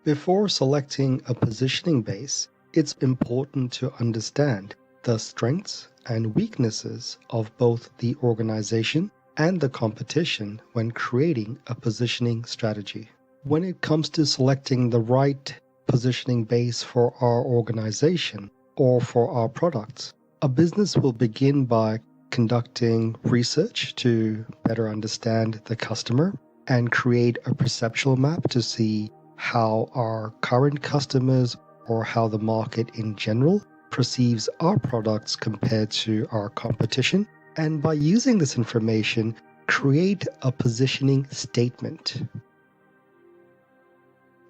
Before selecting a positioning base, it's important to understand the strengths and weaknesses of both the organization and the competition when creating a positioning strategy. When it comes to selecting the right positioning base for our organization or for our products, a business will begin by conducting research to better understand the customer and create a perceptual map to see how our current customers or how the market in general perceives our products compared to our competition. And by using this information, create a positioning statement.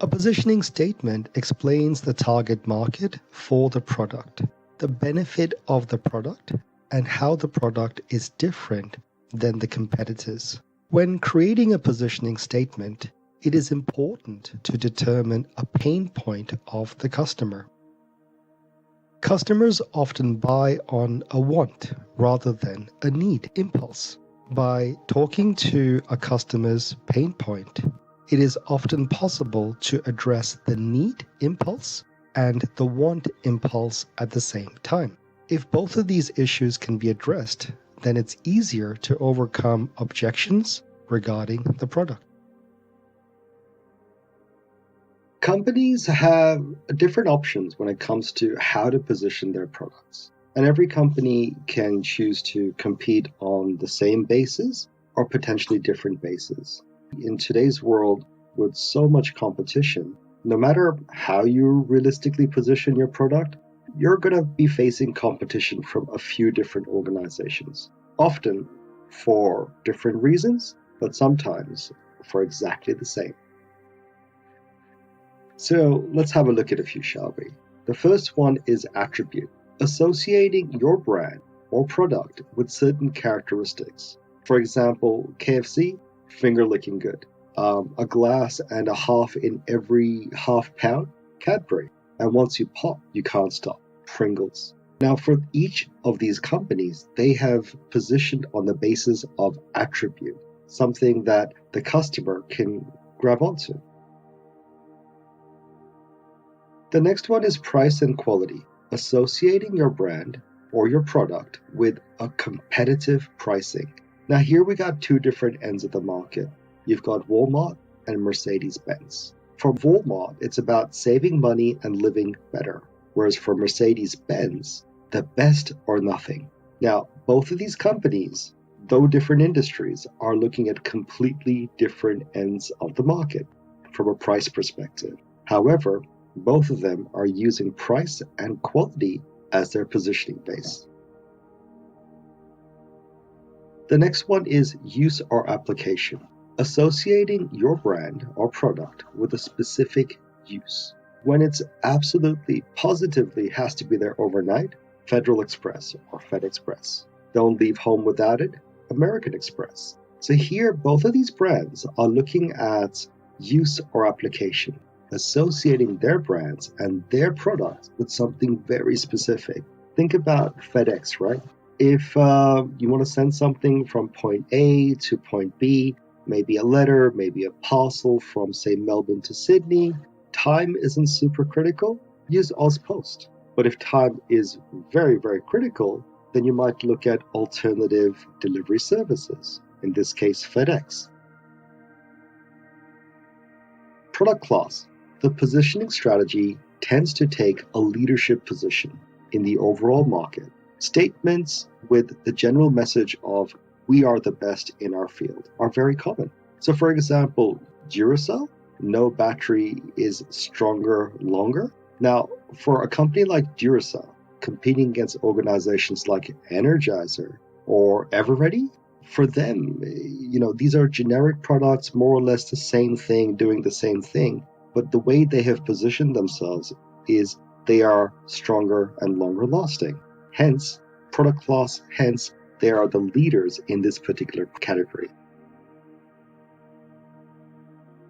A positioning statement explains the target market for the product, the benefit of the product, and how the product is different than the competitors. When creating a positioning statement, it is important to determine a pain point of the customer. Customers often buy on a want rather than a need impulse. By talking to a customer's pain point, it is often possible to address the need impulse and the want impulse at the same time. If both of these issues can be addressed, then it's easier to overcome objections regarding the product. Companies have different options when it comes to how to position their products. And every company can choose to compete on the same basis or potentially different bases. In today's world, with so much competition, no matter how you realistically position your product, you're going to be facing competition from a few different organizations, often for different reasons, but sometimes for exactly the same. So let's have a look at a few, shall we? The first one is attribute, associating your brand or product with certain characteristics. For example, KFC, finger licking good. A glass and a half in every half pound, Cadbury. And once you pop, you can't stop, Pringles. Now, for each of these companies, they have positioned on the basis of attribute, something that the customer can grab onto. The next one is price and quality, associating your brand or your product with a competitive pricing. Now here we got two different ends of the market. You've got Walmart and Mercedes-Benz. For Walmart, it's about saving money and living better, whereas for Mercedes-Benz, the best or nothing. Now, both of these companies, though different industries, are looking at completely different ends of the market from a price perspective. However, both of them are using price and quality as their positioning base. The next one is use or application, associating your brand or product with a specific use. When it's absolutely, positively has to be there overnight, Federal Express or FedEx. Don't leave home without it, American Express. So here, both of these brands are looking at use or application, associating their brands and their products with something very specific. Think about FedEx, right? If you want to send something from point A to point B, maybe a letter, maybe a parcel from, say, Melbourne to Sydney, time isn't super critical, use Ozpost. But if time is very, very critical, then you might look at alternative delivery services, in this case, FedEx. Product class. The positioning strategy tends to take a leadership position in the overall market. Statements with the general message of "we are the best in our field" are very common. So for example, Duracell, no battery is stronger, longer. Now, for a company like Duracell, competing against organizations like Energizer or Everready, for them, these are generic products, more or less the same thing, doing the same thing. But the way they have positioned themselves is they are stronger and longer lasting. Hence, product class, hence, they are the leaders in this particular category.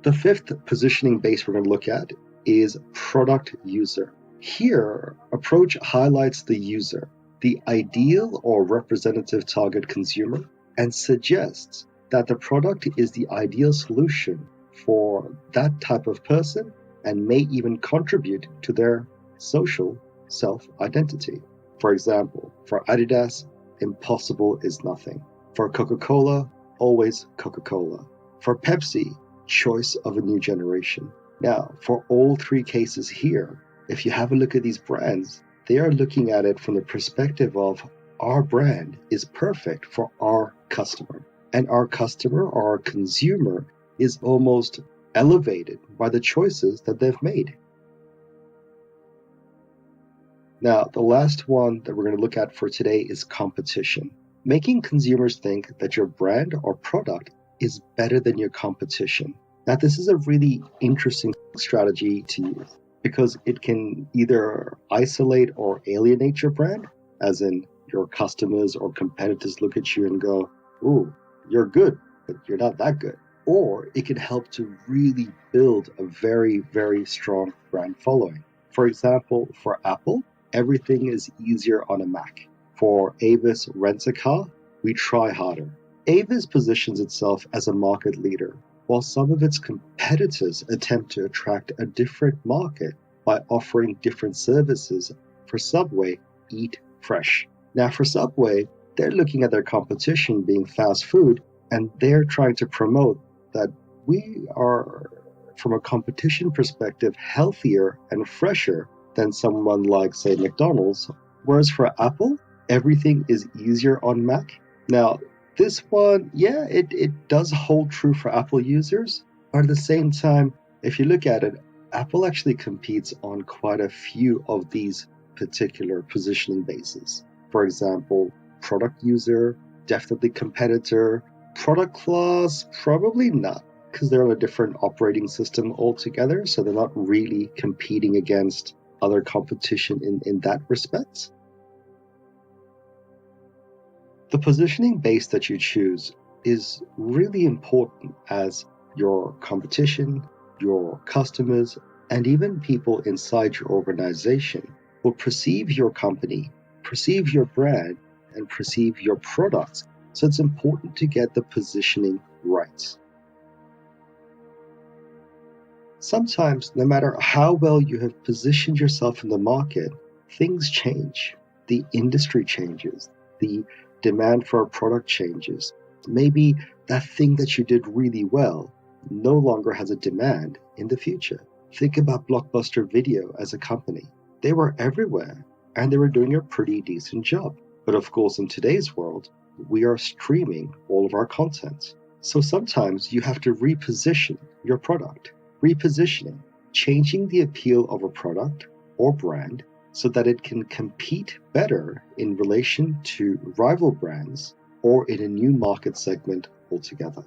The fifth positioning base we're going to look at is product user. Here, approach highlights the user, the ideal or representative target consumer, and suggests that the product is the ideal solution for that type of person and may even contribute to their social self-identity. For example, for Adidas, impossible is nothing. For Coca-Cola, always Coca-Cola. For Pepsi, choice of a new generation. Now, for all three cases here, if you have a look at these brands, they are looking at it from the perspective of our brand is perfect for our customer. And our customer or our consumer is almost elevated by the choices that they've made. Now, the last one that we're going to look at for today is competition. Making consumers think that your brand or product is better than your competition. Now, this is a really interesting strategy to use because it can either isolate or alienate your brand, as in your customers or competitors look at you and go, "Ooh, you're good, but you're not that good." Or it can help to really build a very, very strong brand following. For example, for Apple, everything is easier on a Mac. For Avis Rent-A-Car, we try harder. Avis positions itself as a market leader, while some of its competitors attempt to attract a different market by offering different services. For Subway, Eat Fresh. Now for Subway, they're looking at their competition being fast food, and they're trying to promote that we are, from a competition perspective, healthier and fresher than someone like, say, McDonald's. Whereas for Apple, everything is easier on Mac. Now, this one, yeah, it does hold true for Apple users, but at the same time, if you look at it, Apple actually competes on quite a few of these particular positioning bases. For example, product user, definitely competitor. Product class, probably not, because they're on a different operating system altogether, so they're not really competing against other competition in that respect. The positioning base that you choose is really important, as your competition, your customers, and even people inside your organization will perceive your company, perceive your brand, and perceive your products. So it's important to get the positioning right. Sometimes, no matter how well you have positioned yourself in the market, things change. The industry changes. The demand for a product changes. Maybe that thing that you did really well no longer has a demand in the future. Think about Blockbuster Video as a company. They were everywhere, and they were doing a pretty decent job. But of course, in today's world, we are streaming all of our content. So sometimes you have to reposition your product. Repositioning, changing the appeal of a product or brand so that it can compete better in relation to rival brands or in a new market segment altogether.